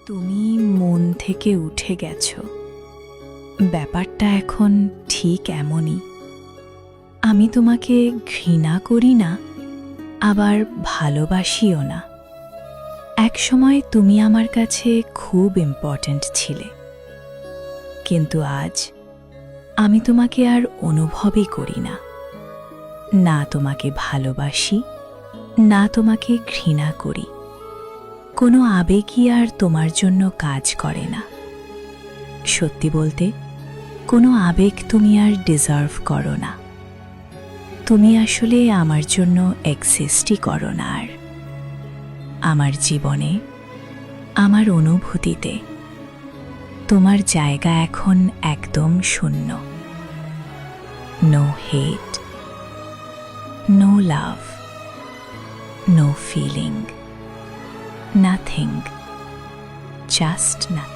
তুমি মন থেকে উঠে গেছো। ব্যাপারটা এখন ঠিক এমনই। আমি তোমাকে ঘৃণা করি না, আবার ভালোবাসিও না। একসময় তুমি আমার কাছে খুব ইম্পর্ট্যান্ট ছিলে, কিন্তু আজ আমি তোমাকে আর অনুভবই করি না। না তোমাকে ভালোবাসি, না তোমাকে ঘৃণা করি। কোনো আবেগই আর তোমার জন্য কাজ করে না। সত্যি বলতে, কোনো আবেগ তুমি আর ডিজার্ভ করো না। তুমি আসলে আমার জন্য এক্সিস্টই করো না আর। আমার জীবনে, আমার অনুভূতিতে তোমার জায়গা এখন একদম শূন্য। No hate, no love, no feeling, nothing, just nothing.